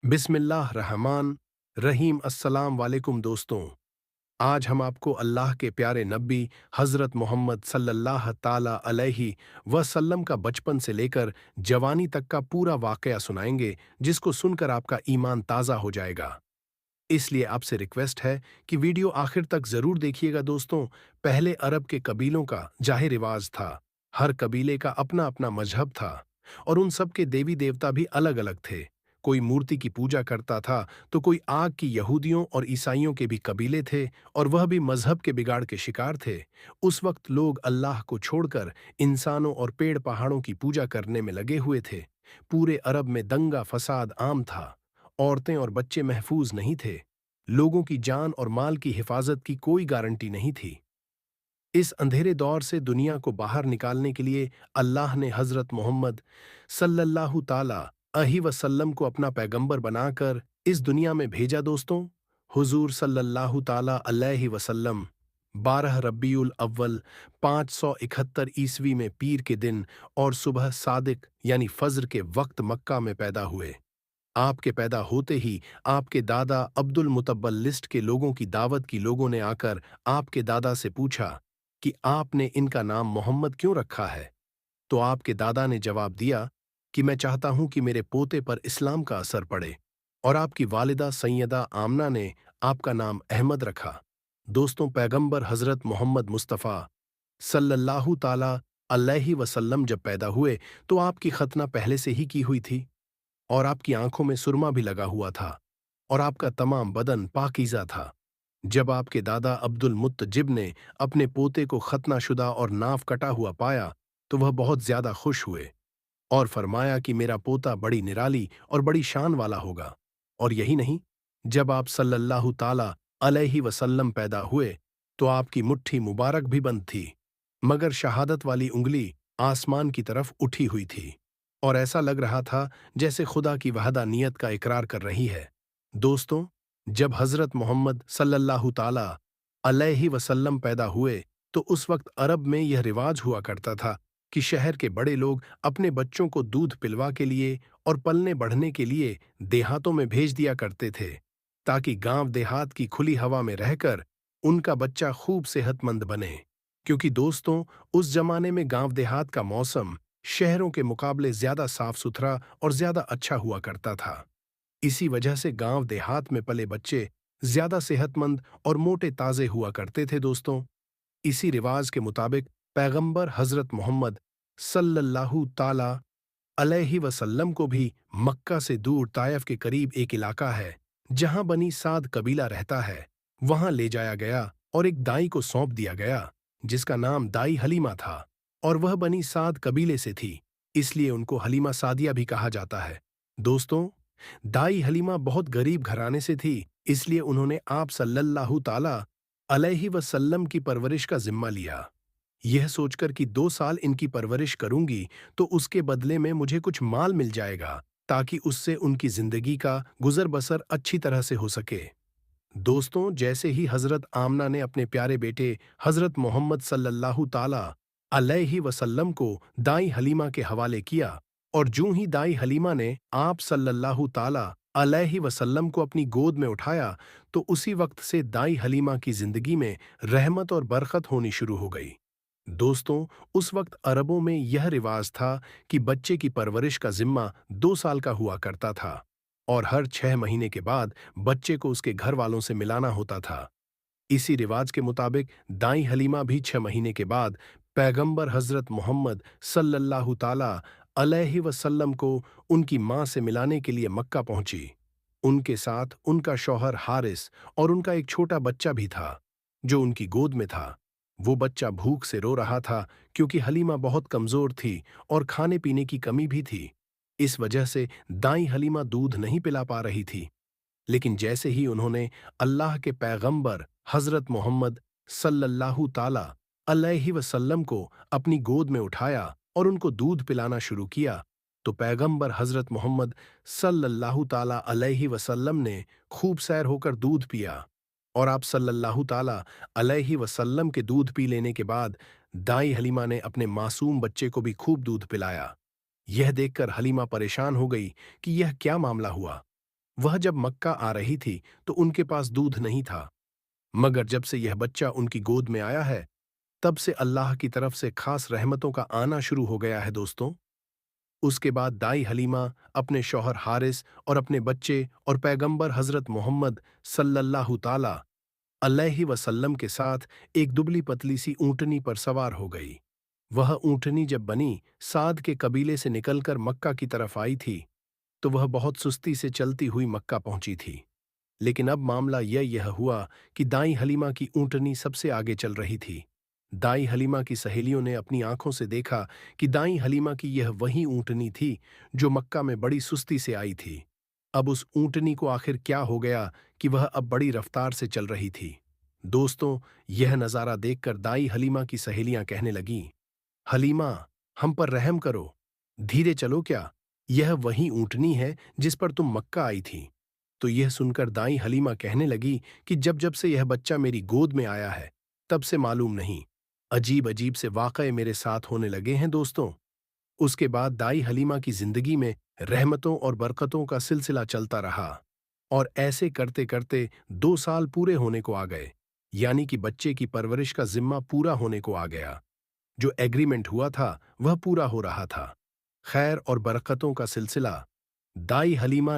बिस्मिल्लाह रहमान रहीम। अस्सलाम वालेकुम दोस्तों। आज हम आपको अल्लाह के प्यारे नबी हज़रत मोहम्मद सल्लल्लाहु ताला अलैहि वसल्लम का बचपन से लेकर जवानी तक का पूरा वाक़या सुनाएंगे, जिसको सुनकर आपका ईमान ताज़ा हो जाएगा। इसलिए आपसे रिक्वेस्ट है कि वीडियो आखिर तक ज़रूर देखिएगा दोस्तों। पहले अरब के कबीलों का जाहिर रिवाज था। हर कबीले का अपना अपना मजहब था और उन सब के देवी देवता भी अलग अलग थे। कोई मूर्ति की पूजा करता था तो कोई आग की। यहूदियों और ईसाइयों के भी कबीले थे और वह भी मजहब के बिगाड़ के शिकार थे। उस वक्त लोग अल्लाह को छोड़कर इंसानों और पेड़ पहाड़ों की पूजा करने में लगे हुए थे। पूरे अरब में दंगा फसाद आम था। औरतें और बच्चे महफूज नहीं थे। लोगों की जान और माल की हिफाजत की कोई गारंटी नहीं थी। इस अंधेरे दौर से दुनिया को बाहर निकालने के लिए अल्लाह ने हजरत मोहम्मद सल्लल्लाहु ताला अलैहि वसल्लम को अपना पैगंबर बनाकर इस दुनिया में भेजा दोस्तों। हुजूर सल्लल्लाहु ताला अलैहि वसल्लम 12 रब्बीउल अव्वल 571 ईस्वी में पीर के दिन और सुबह सादिक यानी फज्र के वक्त मक्का में पैदा हुए। आपके पैदा होते ही आपके दादा अब्दुल मुतब्बल लिस्ट के लोगों की दावत की। लोगों ने आकर आपके दादा से पूछा कि आपने इनका नाम मोहम्मद क्यों रखा है। तो आपके दादा ने जवाब दिया कि मैं चाहता हूं कि मेरे पोते पर इस्लाम का असर पड़े। और आपकी वालिदा सैयदा आमना ने आपका नाम अहमद रखा। दोस्तों, पैगंबर हजरत मोहम्मद मुस्तफ़ा सल्लल्लाहु ताला अलैहि वसल्लम जब पैदा हुए तो आपकी खतना पहले से ही की हुई थी और आपकी आंखों में सुरमा भी लगा हुआ था और आपका तमाम बदन पाकीज़ा था। जब आपके दादा अब्दुल मुत्तजिब ने अपने पोते को खतनाशुदा और नाफ कटा हुआ पाया तो वह बहुत ज्यादा खुश हुए और फरमाया कि मेरा पोता बड़ी निराली और बड़ी शान वाला होगा। और यही नहीं, जब आप सल्लल्लाहु ताला अलैहि वसल्लम पैदा हुए तो आपकी मुट्ठी मुबारक भी बंद थी, मगर शहादत वाली उंगली आसमान की तरफ उठी हुई थी और ऐसा लग रहा था जैसे खुदा की वहदानियत का इकरार कर रही है। दोस्तों, जब हजरत मोहम्मद सल्लल्लाहु ताला अलैहि वसल्लम पैदा हुए तो उस वक्त अरब में यह रिवाज हुआ करता था कि शहर के बड़े लोग अपने बच्चों को दूध पिलवा के लिए और पलने बढ़ने के लिए देहातों में भेज दिया करते थे, ताकि गांव देहात की खुली हवा में रहकर उनका बच्चा खूब सेहतमंद बने। क्योंकि दोस्तों, उस जमाने में गांव देहात का मौसम शहरों के मुकाबले ज्यादा साफ सुथरा और ज्यादा अच्छा हुआ करता था। इसी वजह से गांव देहात में पले बच्चे ज्यादा सेहतमंद और मोटे ताजे हुआ करते थे दोस्तों। इसी रिवाज के मुताबिक पैगंबर हजरत मोहम्मद सल्लल्लाहु ताला अलैहि वसल्लम को भी मक्का से दूर तायफ के करीब एक इलाका है जहां बनी साद कबीला रहता है, वहां ले जाया गया और एक दाई को सौंप दिया गया जिसका नाम दाई हलीमा था। और वह बनी साद कबीले से थी, इसलिए उनको हलीमा सादिया भी कहा जाता है। दोस्तों, दाई हलीमा बहुत गरीब घराने से थी, इसलिए उन्होंने आप सल्लल्लाहु ताला अलैहि वसल्लम की परवरिश का जिम्मा लिया, यह सोचकर कि 2 साल इनकी परवरिश करूंगी तो उसके बदले में मुझे कुछ माल मिल जाएगा ताकि उससे उनकी जिंदगी का गुजर बसर अच्छी तरह से हो सके। दोस्तों, जैसे ही हजरत आमना ने अपने प्यारे बेटे हजरत मोहम्मद सल्लल्लाहु ताला अलैहि वसल्लम को दाई हलीमा के हवाले किया और जूं ही दाई हलीमा ने आप सल्लल्लाहु ताला अलैहि वसल्लम को अपनी गोद में उठाया तो उसी वक्त से दाई हलीमा की जिंदगी में रहमत और बरकत होनी शुरू हो गई। दोस्तों, उस वक्त अरबों में यह रिवाज था कि बच्चे की परवरिश का जिम्मा 2 साल का हुआ करता था और हर 6 महीने के बाद बच्चे को उसके घर वालों से मिलाना होता था। इसी रिवाज के मुताबिक दाई हलीमा भी 6 महीने के बाद पैगंबर हजरत मोहम्मद सल्लल्लाहु ताला अलैहि वसल्लम को उनकी मां से मिलाने के लिए मक्का पहुंची। उनके साथ उनका शौहर हारिस और उनका एक छोटा बच्चा भी था जो उनकी गोद में था। वो बच्चा भूख से रो रहा था क्योंकि हलीमा बहुत कमजोर थी और खाने पीने की कमी भी थी। इस वजह से दाई हलीमा दूध नहीं पिला पा रही थी। लेकिन जैसे ही उन्होंने अल्लाह के पैगंबर हजरत मोहम्मद सल्लल्लाहु ताला अलैहि वसल्लम को अपनी गोद में उठाया और उनको दूध पिलाना शुरू किया तो पैगंबर हजरत मोहम्मद सल्लल्लाहु ताला अलैहि वसल्लम ने खूब सैर होकर दूध पिया। और आप सल्लल्लाहु ताला अलैहि वसल्लम के दूध पी लेने के बाद दाई हलीमा ने अपने मासूम बच्चे को भी खूब दूध पिलाया। यह देखकर हलीमा परेशान हो गई कि यह क्या मामला हुआ। वह जब मक्का आ रही थी तो उनके पास दूध नहीं था, मगर जब से यह बच्चा उनकी गोद में आया है, तब से अल्लाह की तरफ से खास रहमतों का आना शुरू हो गया है दोस्तों। उसके बाद दाई हलीमा अपने शौहर हारिस और अपने बच्चे और पैगंबर हजरत मोहम्मद सल्लल्लाहु ताला अलैहि वसल्लम के साथ एक दुबली पतली सी ऊंटनी पर सवार हो गई। वह ऊंटनी जब बनी साद के कबीले से निकलकर मक्का की तरफ आई थी, तो वह बहुत सुस्ती से चलती हुई मक्का पहुंची थी। लेकिन अब मामला यह हुआ कि दाई हलीमा की ऊंटनी सबसे आगे चल रही थी। दाई हलीमा की सहेलियों ने अपनी आंखों से देखा कि दाई हलीमा की यह वही ऊंटनी थी जो मक्का में बड़ी सुस्ती से आई थी। अब उस ऊंटनी को आखिर क्या हो गया कि वह अब बड़ी रफ्तार से चल रही थी। दोस्तों, यह नज़ारा देखकर दाई हलीमा की सहेलियां कहने लगीं, हलीमा, हम पर रहम करो, धीरे चलो क्या, यह वही ऊंटनी है जिस पर तुम मक्का आई थी। तो यह सुनकर दाई हलीमा कहने लगी कि जब जब से यह बच्चा मेरी गोद में आया है, तब से मालूम नहीं, अजीब अजीब से वाक़ये मेरे साथ होने लगे हैं दोस्तों। उसके बाद दाई हलीमा की जिंदगी में रहमतों और बरकतों का सिलसिला चलता रहा, और ऐसे करते करते 2 साल पूरे होने को आ गए, यानी कि बच्चे की परवरिश का जिम्मा पूरा होने को आ गया। जो एग्रीमेंट हुआ था वह पूरा हो रहा था। खैर और बरकतों का सिलसिला दाई हलीमा